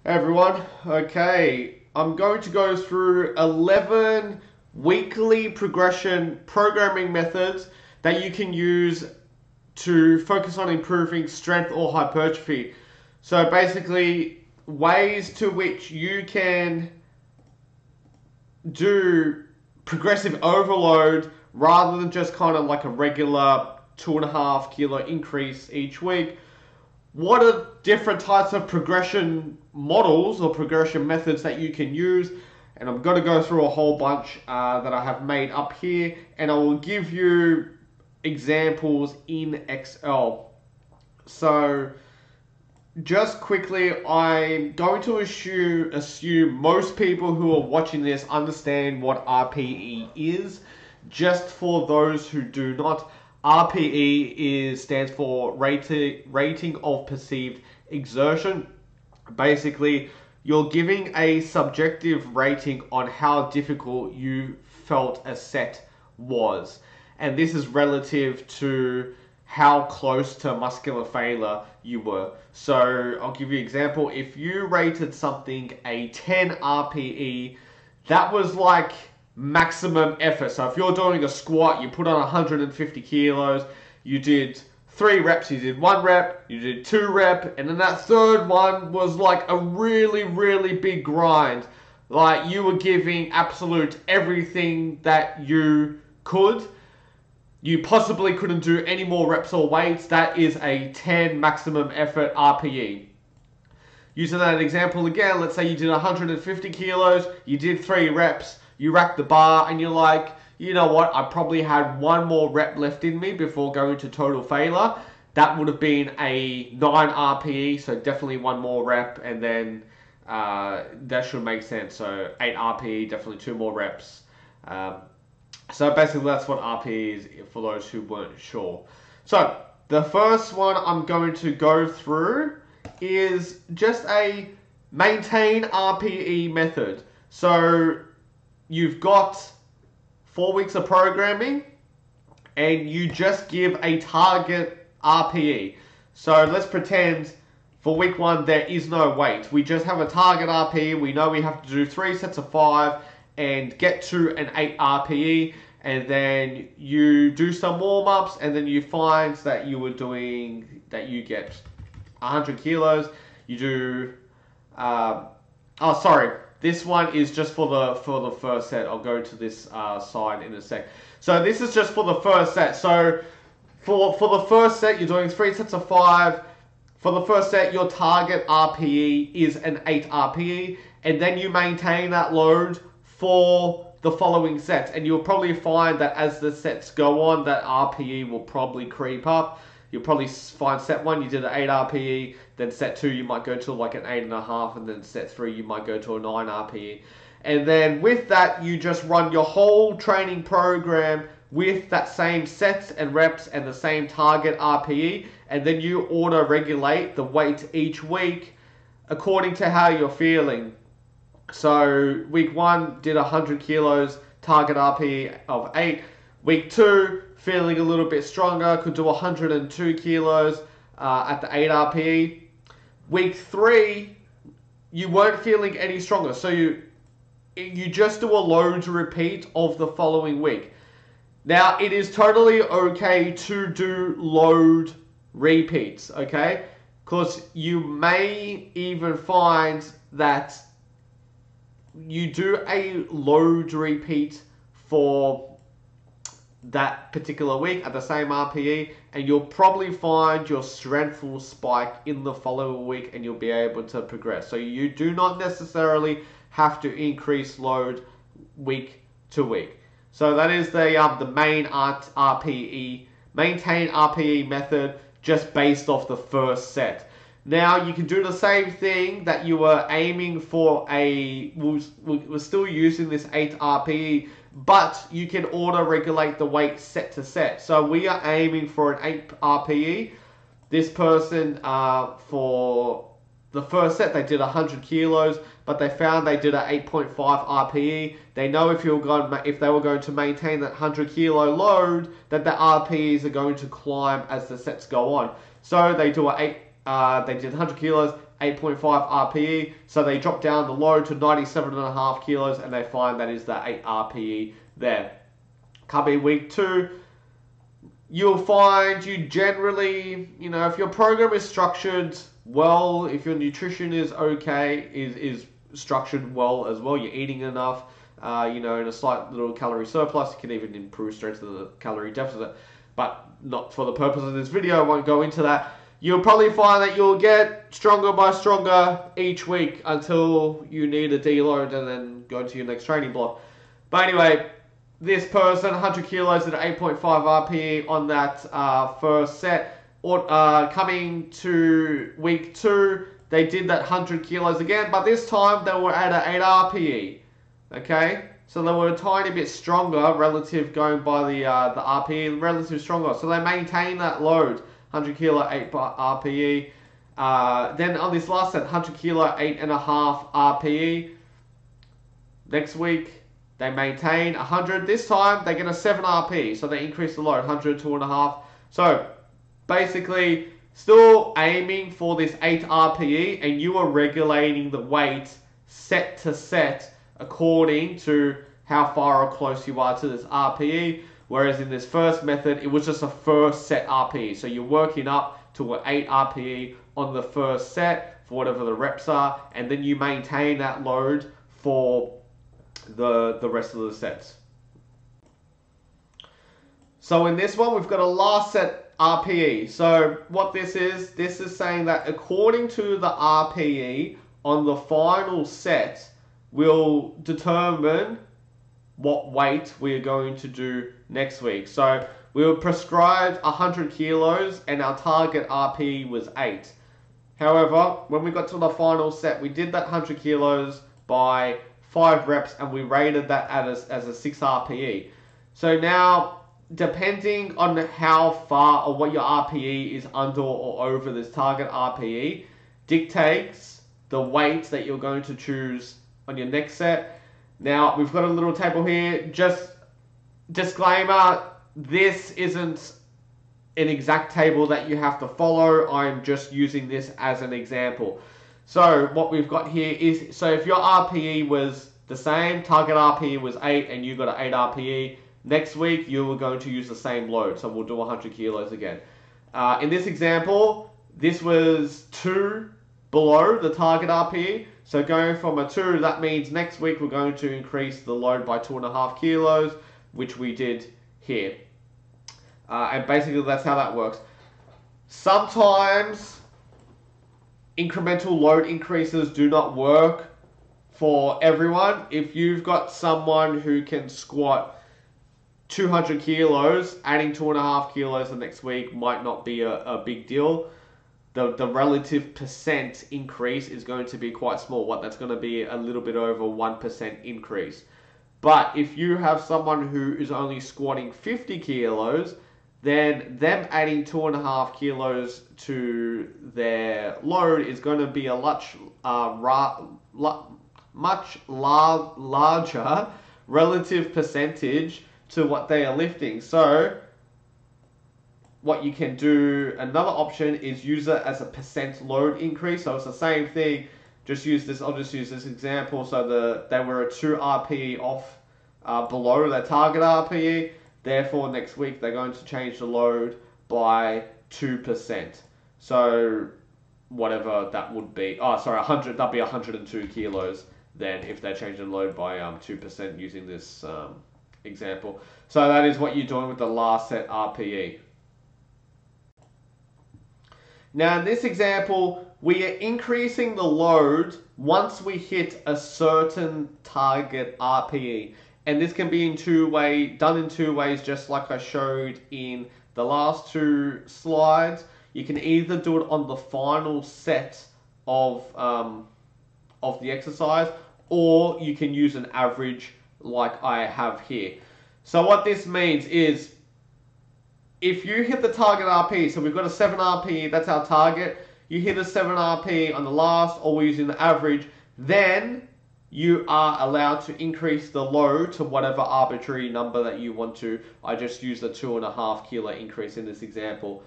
Hey everyone, okay, I'm going to go through 11 weekly progression programming methods that you can use to focus on improving strength or hypertrophy. So basically, ways to which you can do progressive overload rather than just kind of like a regular 2.5 kilo increase each week. What are different types of progression models or progression methods that you can use? And I'm going to go through a whole bunch that I have made up here, and I will give you examples in Excel. So just quickly, I'm going to assume most people who are watching this understand what RPE is. Just for those who do not, RPE stands for rating of perceived exertion. Basically, you're giving a subjective rating on how difficult you felt a set was. And this is relative to how close to muscular failure you were. So I'll give you an example. If you rated something a 10 RPE, that was like maximum effort. So if you're doing a squat, you put on 150 kilos, you did 3 reps, you did 1 rep, you did 2 rep, and then that third one was like a really, really big grind. Like you were giving absolute everything that you could. You possibly couldn't do any more reps or weights. That is a 10 maximum effort RPE. Using that example again, let's say you did 150 kilos, you did 3 reps, you racked the bar, and you're like, you know what, I probably had 1 more rep left in me before going to total failure. That would have been a 9 RPE, so definitely 1 more rep, and then that should make sense. So 8 RPE, definitely 2 more reps. So basically that's what RPE is for those who weren't sure. So the first one I'm going to go through is just a maintain RPE method. So you've got 4 weeks of programming and you just give a target RPE. So let's pretend for week 1 there is no weight. We just have a target RPE. We know we have to do 3 sets of 5 and get to an 8 RPE, and then you do some warm-ups, and then you find that you get 100 kilos. You do this one is just for the first set. I'll go to this side in a sec. So this is just for the first set. So for the first set, you're doing 3 sets of 5. For the first set, your target RPE is an 8 RPE, and then you maintain that load for the following sets, and you'll probably find that as the sets go on, that RPE will probably creep up. You'll probably find set 1 you did an 8 RPE, then set 2 you might go to like an 8.5, and then set 3 you might go to a 9 RPE. And then with that, you just run your whole training program with that same sets and reps and the same target RPE, and then you auto-regulate the weight each week according to how you're feeling. So week 1 did 100 kilos, target RPE of 8. Week 2, feeling a little bit stronger, could do 102 kilos at the 8 RPE. Week 3, you weren't feeling any stronger, so you just do a load repeat of the following week. Now, it is totally okay to do load repeats, okay? Because you may even find that you do a load repeat for that particular week at the same RPE, and you'll probably find your strength will spike in the following week and you'll be able to progress. So you do not necessarily have to increase load week to week. So that is the main maintain RPE method, just based off the first set. Now you can do the same thing that you were aiming for. We're still using this 8 RPE, but you can auto-regulate the weight set to set. So we are aiming for an 8 RPE. This person, for the first set, they did 100 kilos, but they found they did an 8.5 RPE. They know if they were going to maintain that 100 kilo load, that the RPEs are going to climb as the sets go on. So they do they did 100 kilos, 8.5 RPE. So they drop down the load to 97.5 kilos and they find that is the 8 RPE there. Coming week 2, you'll find you generally, if your program is structured well, if your nutrition is okay, is structured well as well, you're eating enough, in a slight little calorie surplus, you can even improve strength of the calorie deficit, but not for the purpose of this video, I won't go into that. You'll probably find that you'll get stronger by stronger each week until you need a deload and then go to your next training block. But anyway, this person, 100 kilos at 8.5 RPE on that first set. Coming to week 2, they did that 100 kilos again, but this time they were at an 8 RPE. Okay, so they were a tiny bit stronger relative, going by the RPE, relative stronger. So they maintained that load, 100 kilo, 8 RPE. Then on this last set, 100 kilo, 8.5 RPE. Next week, they maintain 100. This time, they get a 7 RPE, so they increase the load, 100, 2.5. So basically, still aiming for this 8 RPE, and you are regulating the weight set to set according to how far or close you are to this RPE. Whereas in this first method, it was just a first set RPE. So you're working up to an 8 RPE on the first set for whatever the reps are, and then you maintain that load for the rest of the sets. So in this one, we've got a last set RPE. So what this is saying that according to the RPE on the final set, will determine what weight we are going to do next week. So we were prescribed 100 kilos and our target RPE was 8. However, when we got to the final set, we did that 100 kilos by 5 reps and we rated that as a 6 RPE. So now, depending on how far or what your RPE is under or over this target RPE, dictates the weight that you're going to choose on your next set. Now, we've got a little table here. Just disclaimer, this isn't an exact table that you have to follow. I'm just using this as an example. So what we've got here is, so if your RPE was the same, target RPE was 8 and you got an 8 RPE, next week you were going to use the same load. So we'll do 100 kilos again. In this example, this was 2 below the target RPE. So going from a 2, that means next week we're going to increase the load by 2.5 kilos, which we did here. And basically that's how that works. Sometimes incremental load increases do not work for everyone. If you've got someone who can squat 200 kilos, adding 2.5 kilos the next week might not be a big deal. The relative percent increase is going to be quite small. That's going to be a little bit over 1% increase. But if you have someone who is only squatting 50 kilos, then them adding 2.5 kilos to their load is going to be a much larger relative percentage to what they are lifting. So what you can do, another option is use it as a percent load increase. So it's the same thing, just use this, I'll just use this example. So they were a 2 RPE off below their target RPE. Therefore, next week they're going to change the load by 2%. So whatever that would be, 100, that'd be 102 kilos then if they change the load by 2% using this example. So that is what you're doing with the last set RPE. Now in this example, we are increasing the load once we hit a certain target RPE. And this can be done in two ways, just like I showed in the last 2 slides. You can either do it on the final set of the exercise, or you can use an average like I have here. So what this means is, if you hit the target RPE, so we've got a 7 RPE, that's our target. You hit a 7 RPE on the last, or we're using the average, then you are allowed to increase the load to whatever arbitrary number that you want to. I just used a 2.5 kilo increase in this example.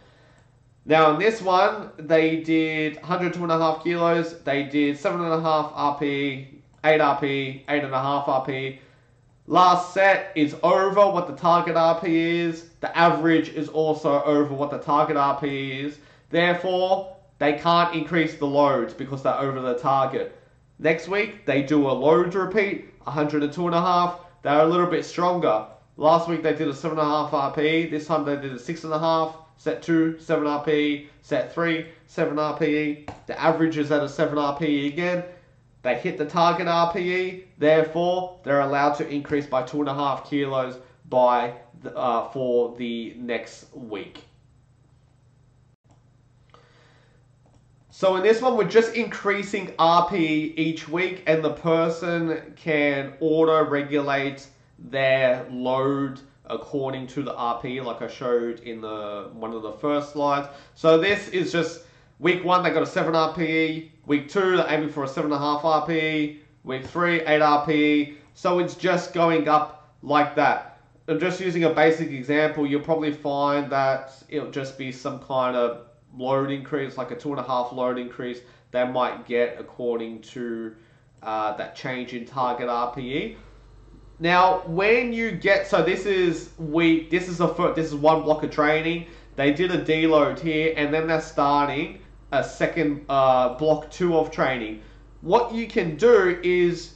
Now in this one, they did 102.5 kilos, they did 7.5 RPE, 8 RPE, 8.5 RPE. Last set is over what the target RPE is. The average is also over what the target RPE is. Therefore, they can't increase the loads because they're over the target. Next week, they do a load repeat, 102.5. They're a little bit stronger. Last week, they did a 7.5 RPE. This time, they did a 6.5. Set 2, 7 RPE. Set 3, 7 RPE. The average is at a 7 RPE again. They hit the target RPE, therefore they're allowed to increase by 2.5 kilos for the next week. So in this one, we're just increasing RPE each week, and the person can auto-regulate their load according to the RPE, like I showed in one of the first slides. So this is just week 1, they got a 7 RPE. Week 2, they're aiming for a 7.5 RPE. Week 3, 8 RPE. So it's just going up like that. I'm just using a basic example. You'll probably find that it'll just be some kind of load increase, like a 2.5 load increase they might get according to that change in target RPE. Now, when you get, so this is one block of training. They did a deload here, and then they're starting a second block 2 of training. What you can do is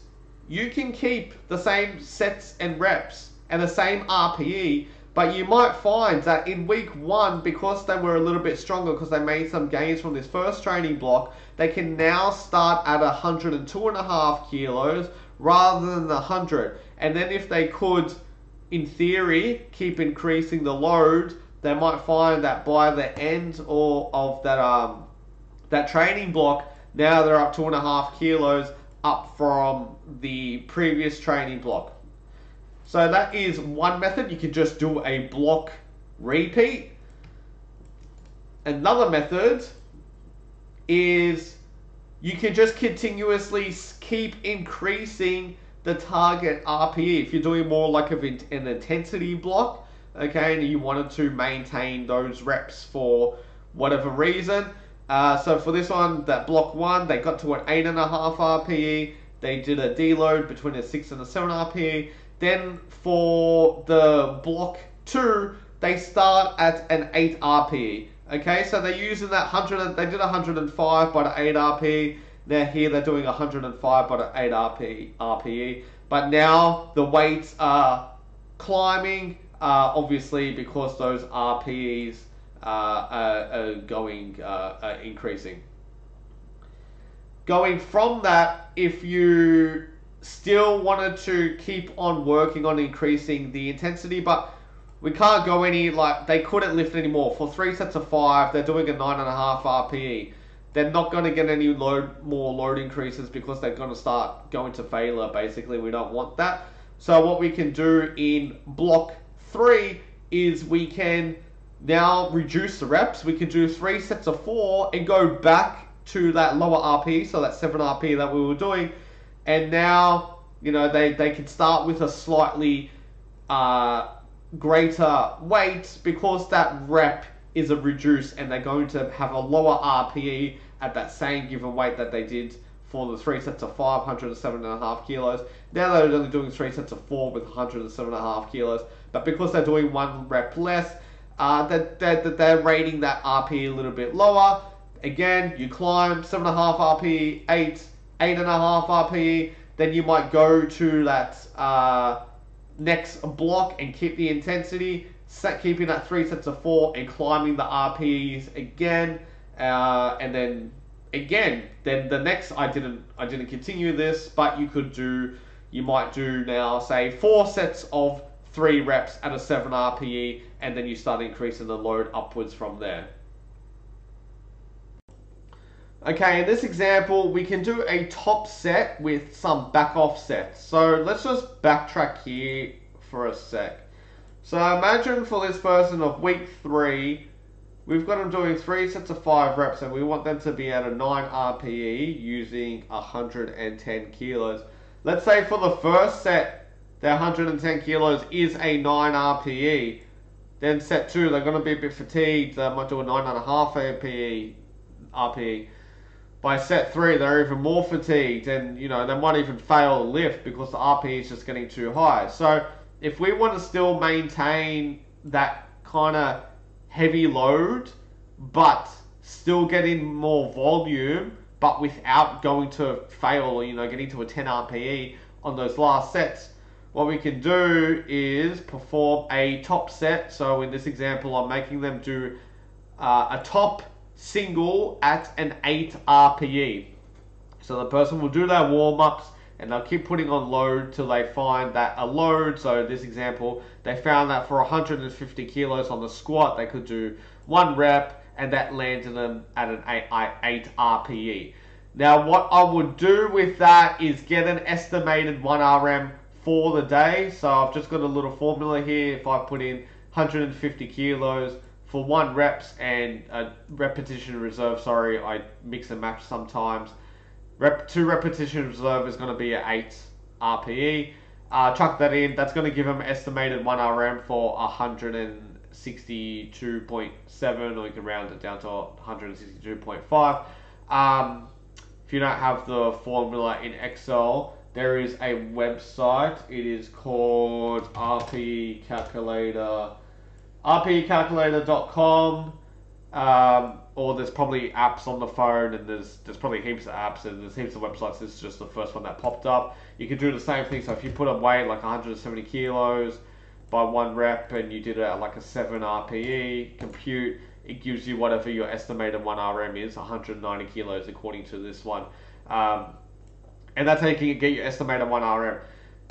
you can keep the same sets and reps and the same RPE, but you might find that in week 1, because they were a little bit stronger, because they made some gains from this first training block, they can now start at 102.5 kilos rather than 100. And then if they could, in theory, keep increasing the load, they might find that by the end of that training block, now they're up 2.5 kilos up from the previous training block. So that is one method. You can just do a block repeat. Another method is you can just continuously keep increasing the target RPE. If you're doing more like an intensity block, okay, and you wanted to maintain those reps for whatever reason. So for this one, that block 1, they got to an 8.5 RPE. They did a deload between a 6 and a 7 RPE. Then for the block 2, they start at an 8 RPE. Okay, so they're using that 100. They did 105 by the 8 RPE. Now here they're doing 105 by the 8 RPE. But now the weights are climbing, obviously because those RPEs are increasing. Going from that, if you still wanted to keep on working on increasing the intensity, but we can't go they couldn't lift anymore. For 3 sets of 5, they're doing a 9.5 RPE. They're not going to get any more load increases because they're going to start going to failure, basically. We don't want that. So what we can do in block 3 is we can now reduce the reps. We can do 3 sets of 4 and go back to that lower RPE, so that 7 RPE that we were doing. And now, they can start with a slightly greater weight because that rep is a reduce, and they're going to have a lower RPE at that same given weight that they did for the 3 sets of 5, 107.5 kilos. Now they're only doing 3 sets of 4 with 107.5 kilos, but because they're doing 1 rep less, they're rating that RPE a little bit lower. Again, you climb 7.5 RPE, 8.5 RPE, then you might go to that next block and keep the intensity, keeping that 3 sets of 4 and climbing the RPEs again, and then again, then the next, I didn't continue this, but you might do now, say 4 sets of 3 reps at a 7 RPE, and then you start increasing the load upwards from there. Okay, in this example, we can do a top set with some back off sets. So let's just backtrack here for a sec. So imagine for this person of week 3, we've got them doing 3 sets of 5 reps, and we want them to be at a 9 RPE using 110 kilos. Let's say for the first set, their 110 kilos is a 9 RPE. Then set 2, they're going to be a bit fatigued. They might do a 9.5 RPE. By set 3, they're even more fatigued, and they might even fail a lift because the RPE is just getting too high. So if we want to still maintain that kind of heavy load, but still getting more volume, but without going to fail or getting to a 10 RPE on those last sets, what we can do is perform a top set. So in this example, I'm making them do a top single at an 8 RPE. So the person will do their warm-ups and they'll keep putting on load till they find that a load. So in this example, they found that for 150 kilos on the squat, they could do 1 rep, and that landed them at an 8 RPE. Now what I would do with that is get an estimated 1 RM for the day. So I've just got a little formula here. If I put in 150 kilos for 1 reps and a repetition reserve, sorry, I mix and match sometimes. 2 repetition reserve is going to be at 8 RPE. Chuck that in. That's going to give them estimated 1 RM for 162.7, or you can round it down to 162.5. If you don't have the formula in Excel, there is a website. It is called Rpe Calculator. rpecalculator.com, or there's probably apps on the phone, and there's probably heaps of apps, and there's heaps of websites. This is just the first one that popped up. You can do the same thing. So if you put a weight like 170 kilos by 1 rep and you did it at like a 7 RPE, compute, it gives you whatever your estimated 1 RM is, 190 kilos according to this one. And that's how you can get your estimated 1 RM.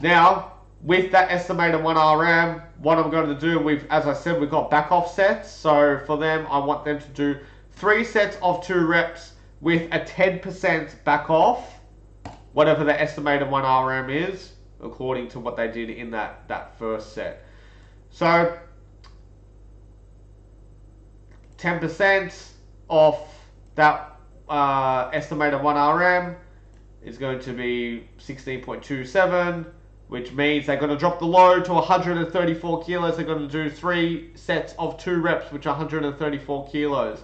Now, with that estimated 1 RM, what I'm going to do, as I said, we've got back off sets. So for them, I want them to do 3 sets of 2 reps with a 10% back off, whatever the estimated 1 RM is, according to what they did in that first set. So 10% off that estimated 1 RM is going to be 16.27, which means they're going to drop the load to 134 kilos. They're going to do 3 sets of 2 reps, which are 134 kilos.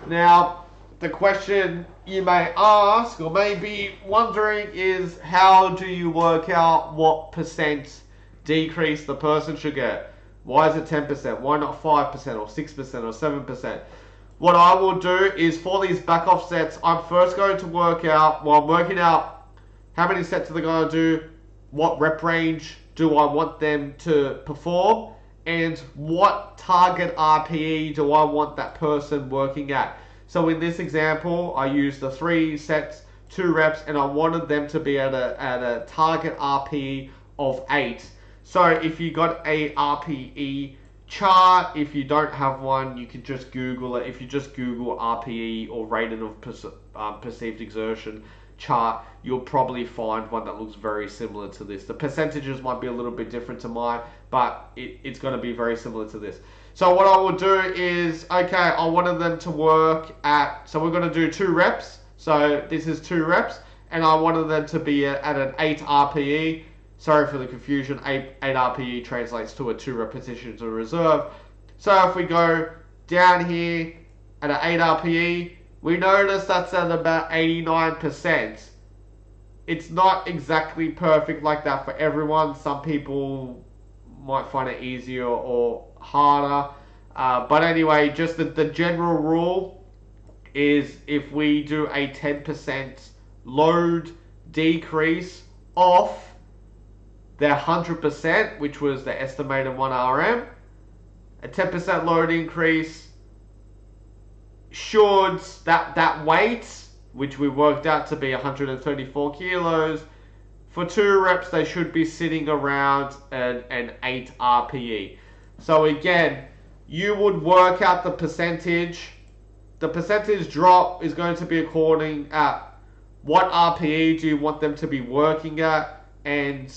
Now, the question you may ask, or may be wondering, is how do you work out what percent decrease the person should get? Why is it 10%? Why not 5% or 6% or 7%? What I will do is, for these back off sets, I'm first going to work out, I'm working out how many sets are they going to do, what rep range do I want them to perform, and what target RPE do I want that person working at. So in this example, I used the 3 sets, 2 reps, and I wanted them to be at a target RPE of 8. So if you got a RPE chart, if you don't have one, you can just Google it. If you just Google RPE or rating of perceived exertion chart, you'll probably find one that looks very similar to this. The percentages might be a little bit different to mine, but it's going to be very similar to this. So what I will do is, okay, I wanted them to work at, so we're going to do 2 reps. So this is 2 reps, and I wanted them to be at an 8 RPE. Sorry for the confusion, 8 RPE translates to a 2 repetitions of reserve. So if we go down here at an 8 RPE, we notice that's at about 89%. It's not exactly perfect like that for everyone. Some people might find it easier or harder. But anyway, just the general rule is, if we do a 10% load decrease off their 100%, which was the estimated 1 RM, a 10% load increase should, that weight, which we worked out to be 134 kilos, for 2 reps they should be sitting around an 8 RPE. So again, you would work out the percentage. The percentage drop is going to be according at what RPE do you want them to be working at, and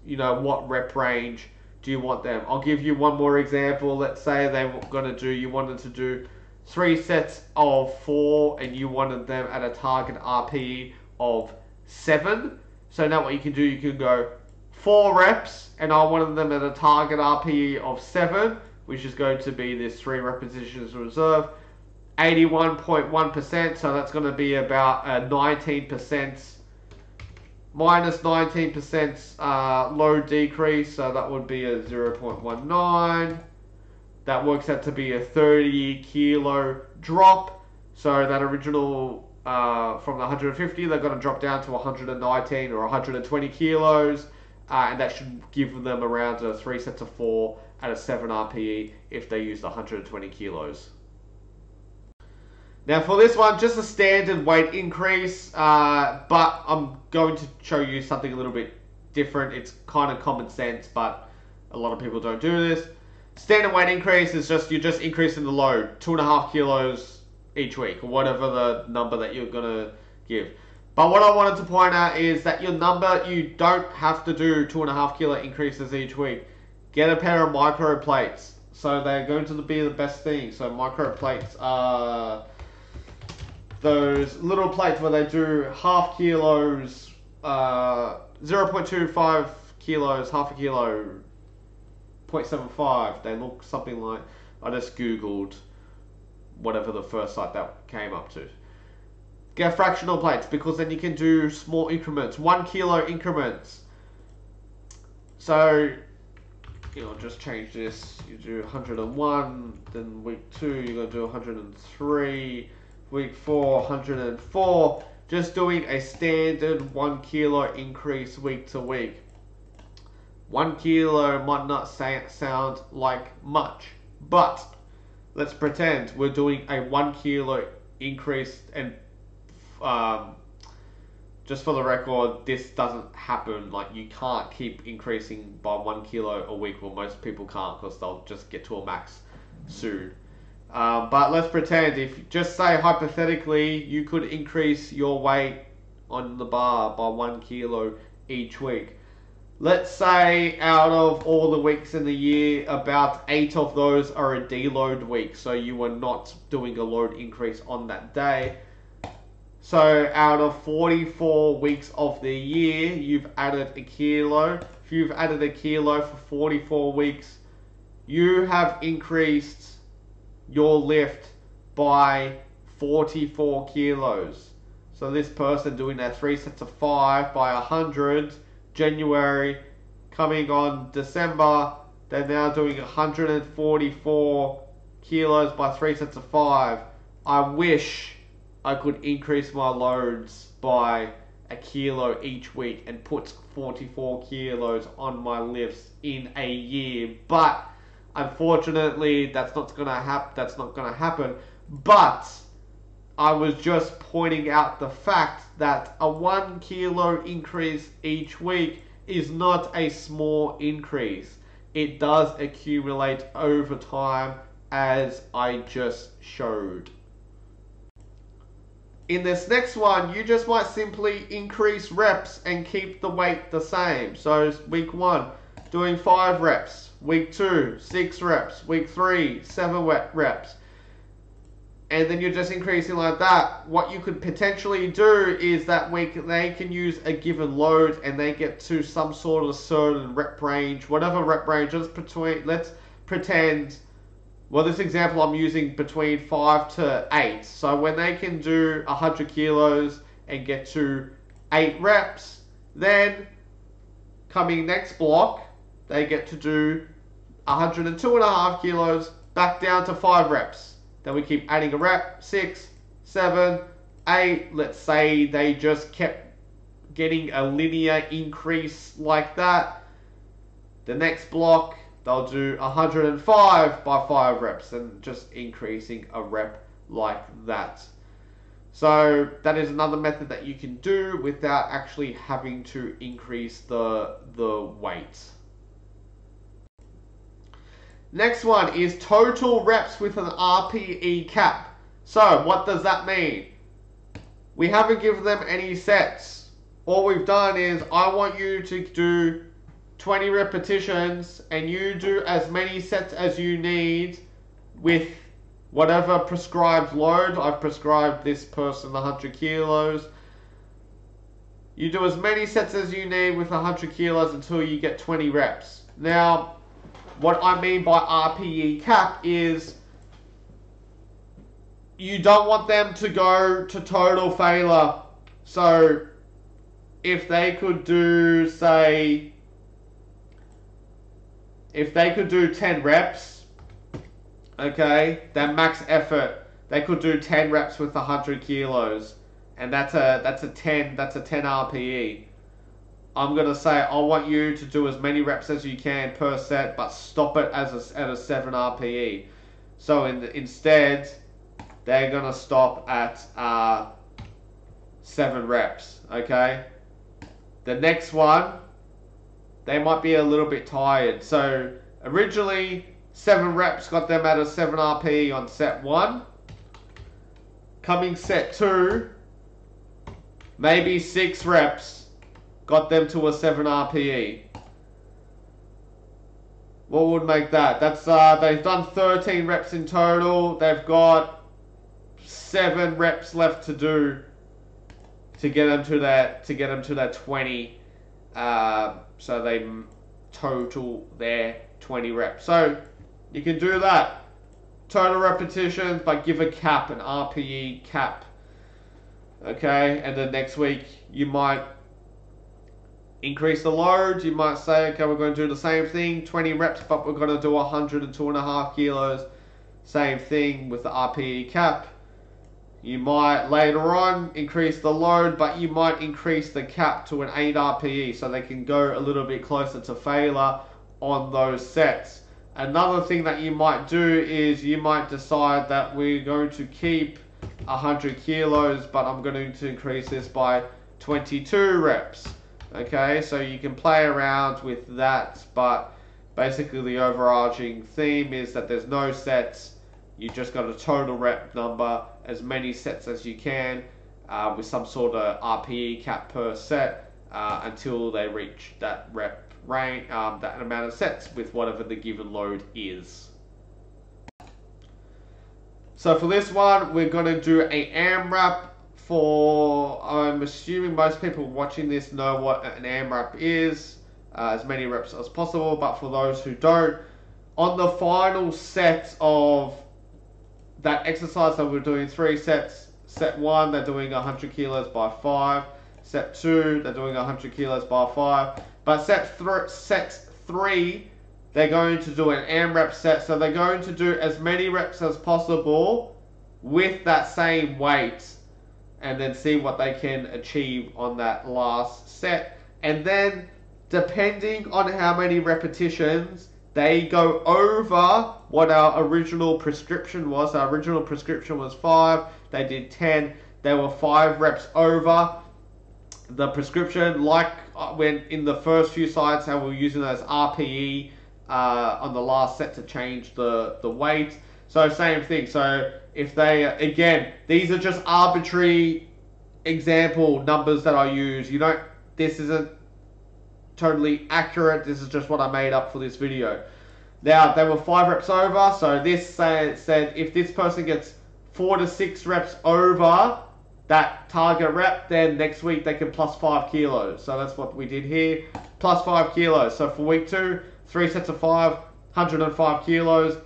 what rep range do you want them. I'll give you one more example. Let's say they were going to do, you wanted to do 3 sets of 4 and you wanted them at a target RPE of 7. So now what you can do, you can go 4 reps and I wanted them at a target RPE of 7, which is going to be this 3 repetitions reserve, 81.1%, so that's going to be about 19%, minus 19% load decrease, so that would be a 0.19. That works out to be a 30 kilo drop, so that original from the 150, they're going to drop down to 119 or 120 kilos, and that should give them around 3 sets of 4 at a 7 RPE if they use the 120 kilos. Now for this one, just a standard weight increase, but I'm going to show you something a little bit different. It's kind of common sense, but a lot of people don't do this. Standard weight increase is just, you're just increasing the load, 2.5 kilos each week, or whatever the number that you're going to give. But what I wanted to point out is that your number, you don't have to do 2.5 kilo increases each week. Get a pair of micro plates. So they're going to be the best thing. So micro plates are those little plates where they do half kilos, 0.25 kilos, half a kilo, 0.75. They look something like, I just googled whatever the first site that came up to. Get fractional plates, because then you can do small increments, 1 kilo increments. So, just change this. You do 101, then week 2 you're going to do 103, week 4 104. Just doing a standard 1 kilo increase week to week. 1 kilo might not sound like much, but let's pretend we're doing a 1 kilo increase, and just for the record, this doesn't happen. Like, you can't keep increasing by 1 kilo a week. Well, most people can't, because they'll just get to a max soon. But let's pretend, if, just say hypothetically, you could increase your weight on the bar by 1 kilo each week. Let's say out of all the weeks in the year, about 8 of those are a deload week, so you are not doing a load increase on that day. So out of 44 weeks of the year, you've added a kilo. If you've added a kilo for 44 weeks, you have increased your lift by 44 kilos. So this person doing their 3 sets of 5 by 100, January, coming on December, they're now doing 144 kilos by 3 sets of 5. I wish I could increase my loads by a kilo each week and put 44 kilos on my lifts in a year, but unfortunately that's not gonna happen. But I was just pointing out the fact that a 1 kilo increase each week is not a small increase. It does accumulate over time, as I just showed. In this next one, you just might simply increase reps and keep the weight the same. So week 1, doing 5 reps. Week 2, 6 reps. Week 3, 7 reps. And then you're just increasing like that. What you could potentially do is that week they can use a given load and they get to some sort of certain rep range, whatever rep range, just between, let's pretend, well, this example I'm using between 5 to 8. So when they can do 100 kilos and get to 8 reps, then coming next block, they get to do 102.5 kilos, back down to 5 reps. Then we keep adding a rep, 6, 7, 8. Let's say they just kept getting a linear increase like that. The next block, they'll do 105 by 5 reps and just increasing a rep like that. So that is another method that you can do without actually having to increase the weight. Next one is total reps with an Rpe cap. So what does that mean? We haven't given them any sets. All we've done is, I want you to do 20 repetitions and you do as many sets as you need with whatever prescribed load. I've prescribed this person 100 kilos. You do as many sets as you need with 100 kilos until you get 20 reps. Now, what I mean by Rpe cap is you don't want them to go to total failure. So if they could do, say, if they could do 10 reps, okay, their max effort, they could do 10 reps with 100 kilos, and that's a 10 RPE. I'm gonna say I want you to do as many reps as you can per set, but stop it at a 7 RPE. So instead, they're gonna stop at 7 reps. Okay. The next one, they might be a little bit tired. So originally 7 reps got them at a 7 RPE on set 1. Coming set 2, maybe 6 reps got them to a 7 RPE. What would make that? That's they've done 13 reps in total. They've got 7 reps left to do to get them to that 20. So they total their 20 reps. So you can do that. Total repetitions, but give a cap, an Rpe cap. Okay, and then next week you might increase the load. You might say, okay, we're going to do the same thing, 20 reps, but we're going to do 102.5 kilos. Same thing with the Rpe cap. You might later on increase the load, but you might increase the cap to an 8 RPE so they can go a little bit closer to failure on those sets. Another thing that you might do is you might decide that we're going to keep 100 kilos, but I'm going to increase this by 22 reps. Okay, so you can play around with that, but basically the overarching theme is that there's no sets. You just got a total rep number, as many sets as you can, with some sort of RPE cap per set, until they reach that rep range, that amount of sets with whatever the given load is. So for this one, we're going to do a Amrap. I'm assuming most people watching this know what an Amrap is, as many reps as possible, but for those who don't, on the final set of that exercise that we're doing 3 sets, set 1 they're doing 100 kilos by 5, set 2 they're doing 100 kilos by 5, but set 3 they're going to do an Amrap set, so they're going to do as many reps as possible with that same weight, and then see what they can achieve on that last set. And then depending on how many repetitions they go over what our original prescription was. Our original prescription was 5, they did 10, they were 5 reps over the prescription, like when in the first few slides how we were using those RPE on the last set to change the weight. So same thing. So if they, again, these are just arbitrary example numbers that I use. This isn't totally accurate. This is just what I made up for this video. Now, they were 5 reps over. So this said if this person gets 4 to 6 reps over that target rep, then next week they can plus 5 kilos. So that's what we did here. Plus 5 kilos. So for week 2, 3 sets of 5, 105 kilos.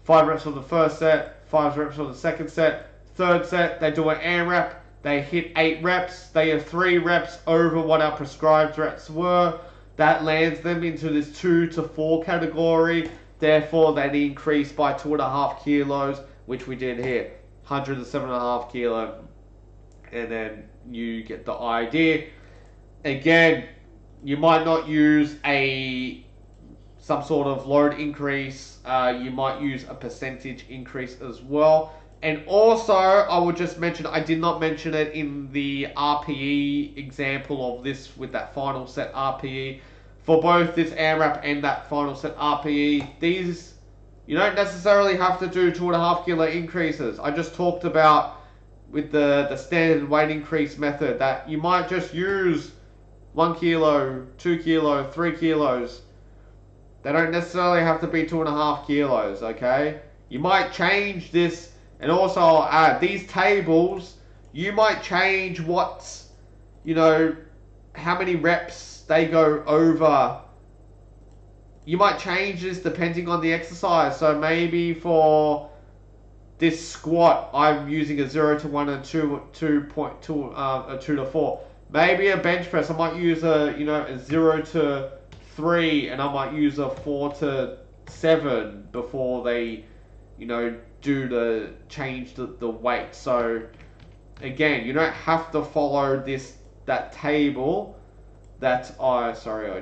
5 reps for the first set, 5 reps for the second set. Third set, they do an Amrap. They hit 8 reps. They have 3 reps over what our prescribed reps were. That lands them into this 2 to 4 category. Therefore, they increase by 2.5 kilos, which we did here. 107.5 kilo. And then you get the idea. Again, you might not use some sort of load increase. You might use a percentage increase as well. And also, I would just mention, I did not mention it in the RPE example of this with that final set RPE. For both this Amrap and that final set RPE, these, you don't necessarily have to do 2.5 kilo increases. I just talked about with the standard weight increase method that you might just use 1 kilo, 2 kilo, 3 kilos. They don't necessarily have to be 2.5 kilos, okay? You might change this, and also I'll add these tables, you might change what's, how many reps they go over you might change this depending on the exercise. So maybe for this squat, I'm using a 0 to 1 and 2.2, a 2 to 4. Maybe a bench press, I might use a, a 0 to 3, and I might use a 4 to 7 before they, do the change the weight. So again, you don't have to follow that table that I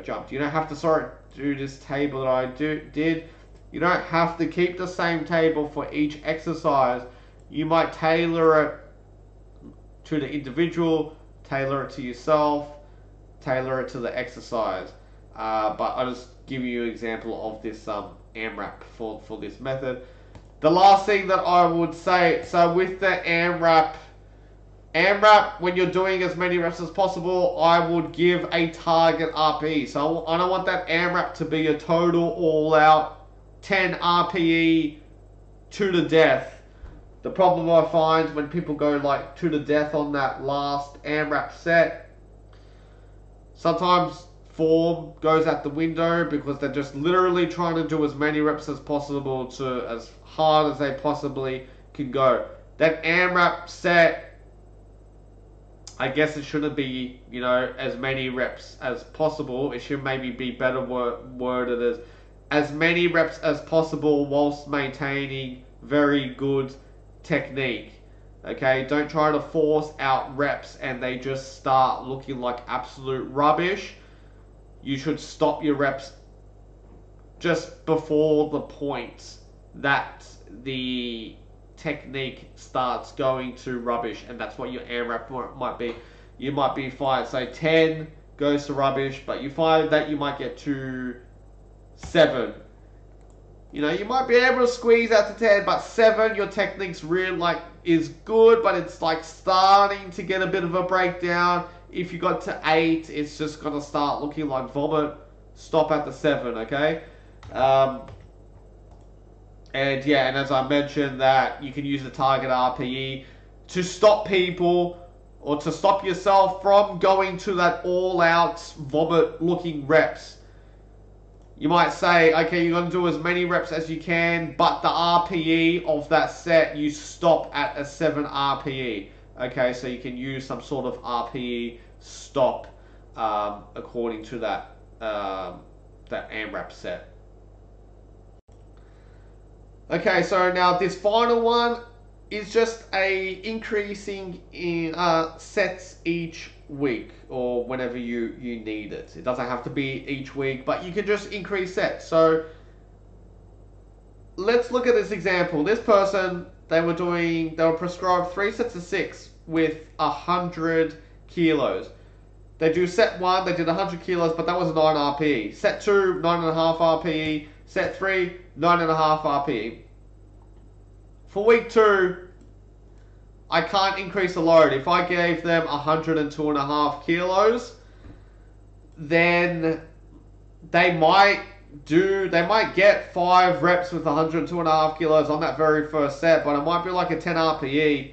jumped. You don't have to do this table that I did. You don't have to keep the same table for each exercise. You might tailor it to the individual, tailor it to yourself, tailor it to the exercise. But I'll just give you an example of this Amrap for this method. The last thing that I would say, so with the Amrap, when you're doing as many reps as possible, I would give a target RPE. So I don't want that Amrap to be a total all-out 10 RPE to the death. The problem I find when people go like to the death on that last Amrap set, sometimes form goes out the window because they're just literally trying to do as many reps as possible to as hard as they possibly can go. That Amrap set, I guess it shouldn't be, as many reps as possible. It should maybe be better worded as many reps as possible whilst maintaining very good technique. Okay, don't try to force out reps and they just start looking like absolute rubbish. You should stop your reps just before the point that the technique starts going to rubbish, and that's what your Amrap might be. You might be fine, say 10 goes to rubbish, but you find that you might get to 7. You might be able to squeeze out to 10, but 7, your technique's really is good, but it's starting to get a bit of a breakdown. If you got to 8, it's just gonna start looking like vomit. Stop at the 7, okay? And as I mentioned, that you can use the target RPE to stop people or to stop yourself from going to that all-out vomit-looking reps. You might say, okay, you're going to do as many reps as you can, but the RPE of that set, you stop at a 7 RPE. Okay, so you can use some sort of RPE stop according to that Amrap set. Okay, so now this final one is just a increasing in sets each week or whenever you need it. It doesn't have to be each week, but you can just increase sets. So let's look at this example. This person, they were prescribed 3 sets of 6 with 100 kilos. They do set 1, they did 100 kilos, but that was 9 RPE. Set 2, 9.5 RPE. Set 3, 9.5 RPE. For week 2, I can't increase the load. If I gave them 102.5 kilos, then they might get 5 reps with 102.5 kilos on that very first set, but it might be like a 10 RPE.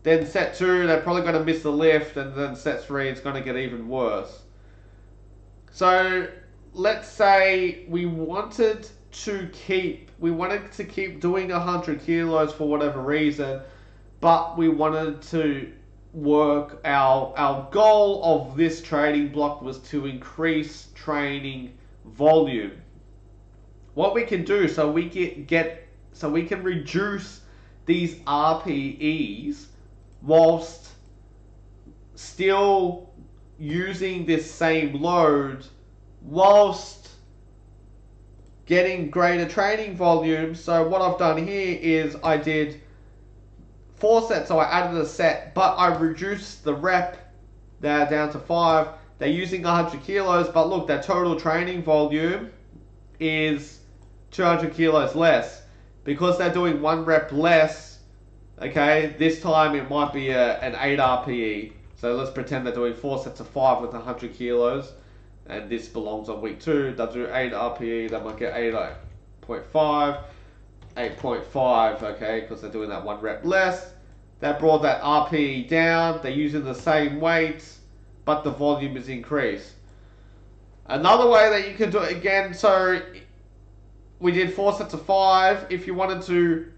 Then set 2, they're probably going to miss the lift, and then set 3, it's going to get even worse. So let's say we wanted to keep doing 100 kilos for whatever reason, but we wanted to work, our goal of this training block was to increase training volume. What we can do so we can reduce these RPEs whilst still using this same load, whilst getting greater training volume. So what I've done here is I did 4 sets, so I added a set, but I reduced the rep there down to 5. They're using 100 kilos, but look, their total training volume is 200 kilos less. Because they're doing 1 rep less, okay, this time it might be an 8 RPE. So let's pretend they're doing 4 sets of 5 with 100 kilos, and this belongs on week 2. They'll do 8 RPE, they might get 8.5. 8.5, okay, because they're doing that 1 rep less. That brought that RPE down. They're using the same weight, but the volume is increased. Another way that you can do it again, so we did 4 sets of 5. If you wanted to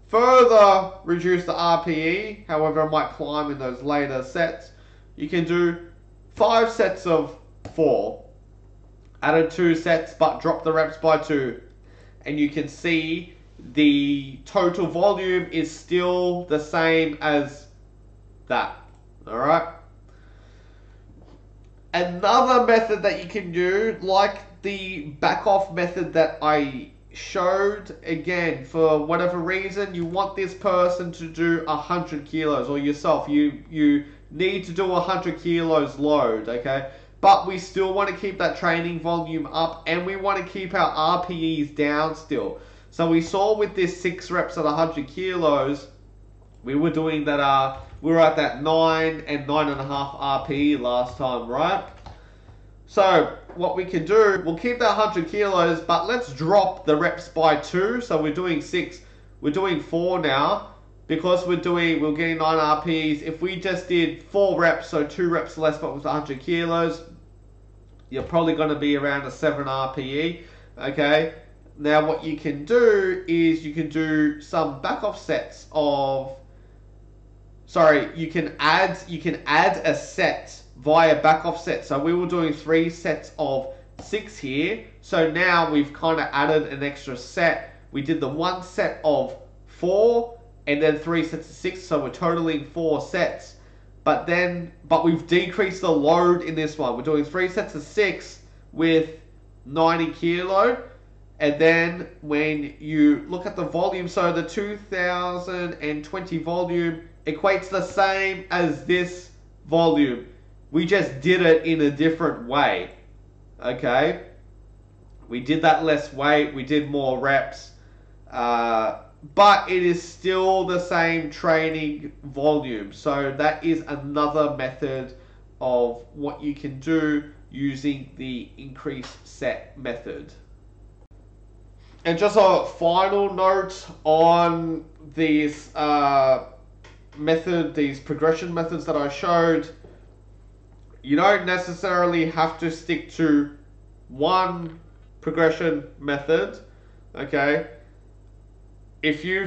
further reduce the RPE, however it might climb in those later sets, you can do 5 sets of 4. Added 2 sets, but drop the reps by 2. And you can see the total volume is still the same as that. Alright? Another method that you can do, like the back off method that I showed, again, for whatever reason, you want this person to do 100 kilos, or yourself, you need to do 100 kilos load, okay? But we still want to keep that training volume up, and we want to keep our RPEs down still. So we saw with this 6 reps at 100 kilos, we were doing that, we were at that 9 and 9.5 RPE last time, right? So what we can do, we'll keep that 100 kilos, but let's drop the reps by 2. So we're doing 6, we're doing 4 now. Because we're getting 9 RPEs. If we just did 4 reps, so 2 reps less, but with 100 kilos, you're probably going to be around a 7 RPE. Okay. Now what you can do is you can do some back off sets of. Sorry, you can add a set via back off set. So we were doing 3 sets of 6 here. So now we've kind of added an extra set. We did the 1 set of 4. And then 3 sets of 6, so we're totaling 4 sets. But we've decreased the load in this one. We're doing 3 sets of 6 with 90 kilo. And then when you look at the volume, so the 2020 volume equates the same as this volume. We just did it in a different way. Okay? We did that less weight, we did more reps. But it is still the same training volume. So that is another method of what you can do using the increased set method. And just a final note on these these progression methods that I showed. You don't necessarily have to stick to one progression method, okay? If you're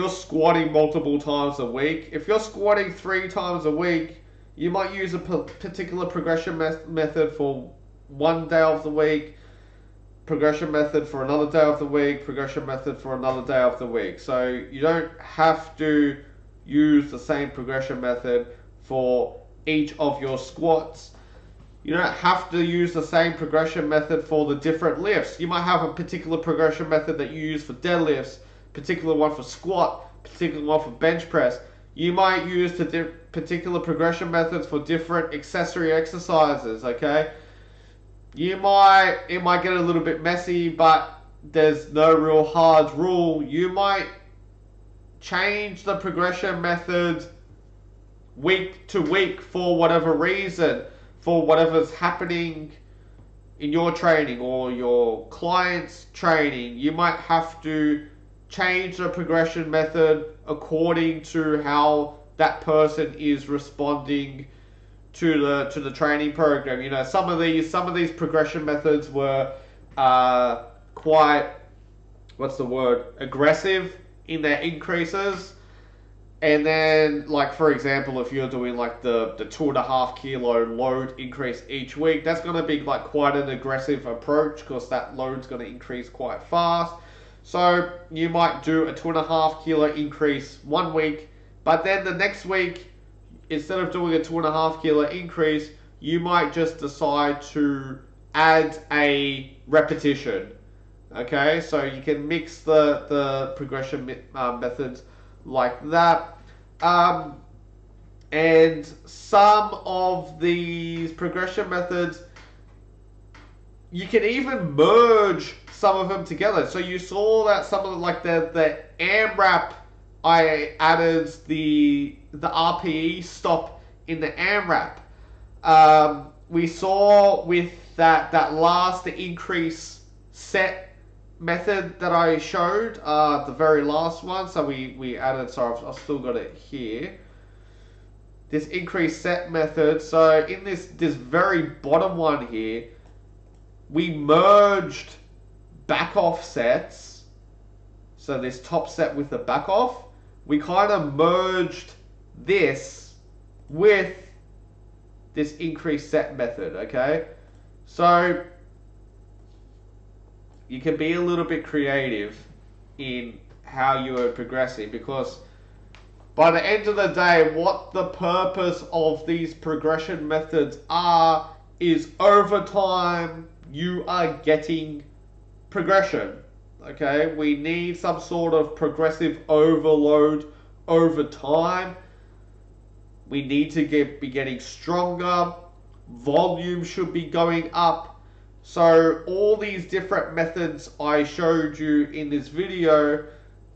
squatting multiple times a week, if you're squatting 3 times a week, you might use a particular progression method for one day of the week, progression method for another day of the week, progression method for another day of the week. So you don't have to use the same progression method for each of your squats. You don't have to use the same progression method for the different lifts. You might have a particular progression method that you use for deadlifts, particular one for squat, particular one for bench press. You might use the particular progression methods for different accessory exercises, okay? It might get a little bit messy, but there's no real hard rule. You might change the progression method week to week for whatever reason, for whatever's happening in your training or your client's training. You might have to change the progression method according to how that person is responding to the training program. You know, some of these progression methods were quite, what's the word, aggressive in their increases. And then, like, for example, if you're doing like the 2.5 kilo load increase each week, that's going to be like quite an aggressive approach because that load's going to increase quite fast. So you might do a 2.5 kilo increase one week, but then the next week, instead of doing a 2.5 kilo increase, you might just decide to add a repetition. Okay, so you can mix the progression methods like that. And some of these progression methods, you can even merge some of them together. So you saw that some of the, like the Amrap, I added the RPE stop in the Amrap. We saw with that last increase set method that I showed, the very last one. So we added, sorry, I've still got it here. this increased set method. So in this very bottom one here, we merged back off sets. So this top set with the back off, we kind of merged this with this increased set method, okay? So you can be a little bit creative in how you are progressing, because by the end of the day, what the purpose of these progression methods are is over time you are getting progression. Okay, we need some sort of progressive overload over time. We need to be getting stronger. Volume should be going up. So all these different methods I showed you in this video,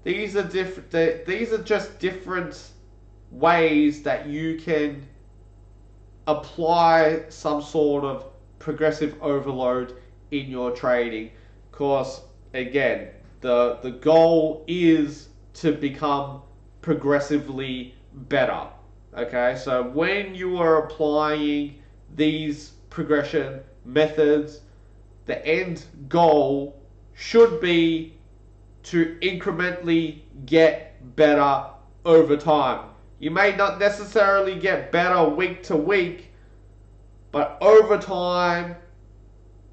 these are different. These are just different ways that you can apply some sort of progressive overload in your training. Of course, again, the goal is to become progressively better. Okay, so when you are applying these progression methods, the end goal should be to incrementally get better over time. You may not necessarily get better week to week, but over time,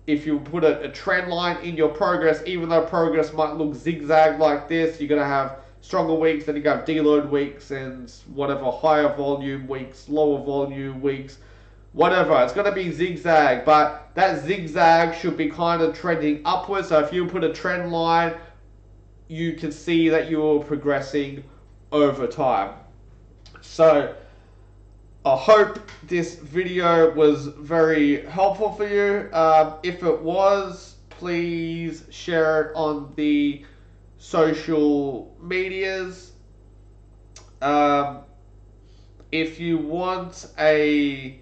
if you put a trend line in your progress, even though progress might look zigzag like this, you're going to have stronger weeks, then you have deload weeks and whatever, higher volume weeks, lower volume weeks, whatever. It's going to be zigzag, but that zigzag should be kind of trending upwards. So if you put a trend line, you can see that you're progressing over time. So I hope this video was very helpful for you. If it was, please share it on the social medias. If you want a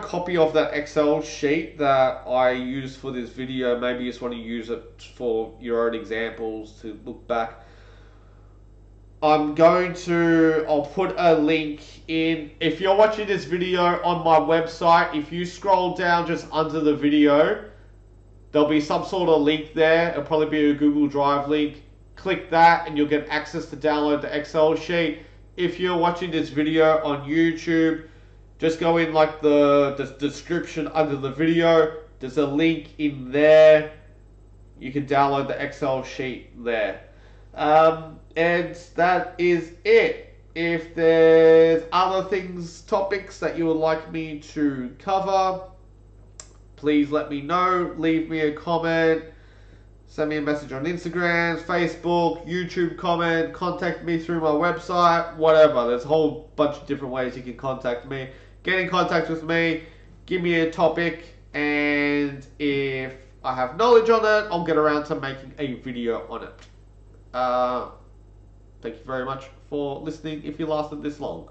copy of that Excel sheet that I used for this video, maybe you just want to use it for your own examples to look back, I'll put a link in. If you're watching this video on my website, if you scroll down just under the video, there'll be some sort of link there. It'll probably be a Google Drive link. Click that and you'll get access to download the Excel sheet. If you're watching this video on YouTube, just go in like the description under the video. There's a link in there. You can download the Excel sheet there. And that is it. If there's other topics that you would like me to cover, please let me know. Leave me a comment. Send me a message on Instagram, Facebook, YouTube comment. Contact me through my website, whatever. There's a whole bunch of different ways you can contact me. Get in contact with me. Give me a topic. And if I have knowledge on it, I'll get around to making a video on it. Thank you very much for listening if you lasted this long.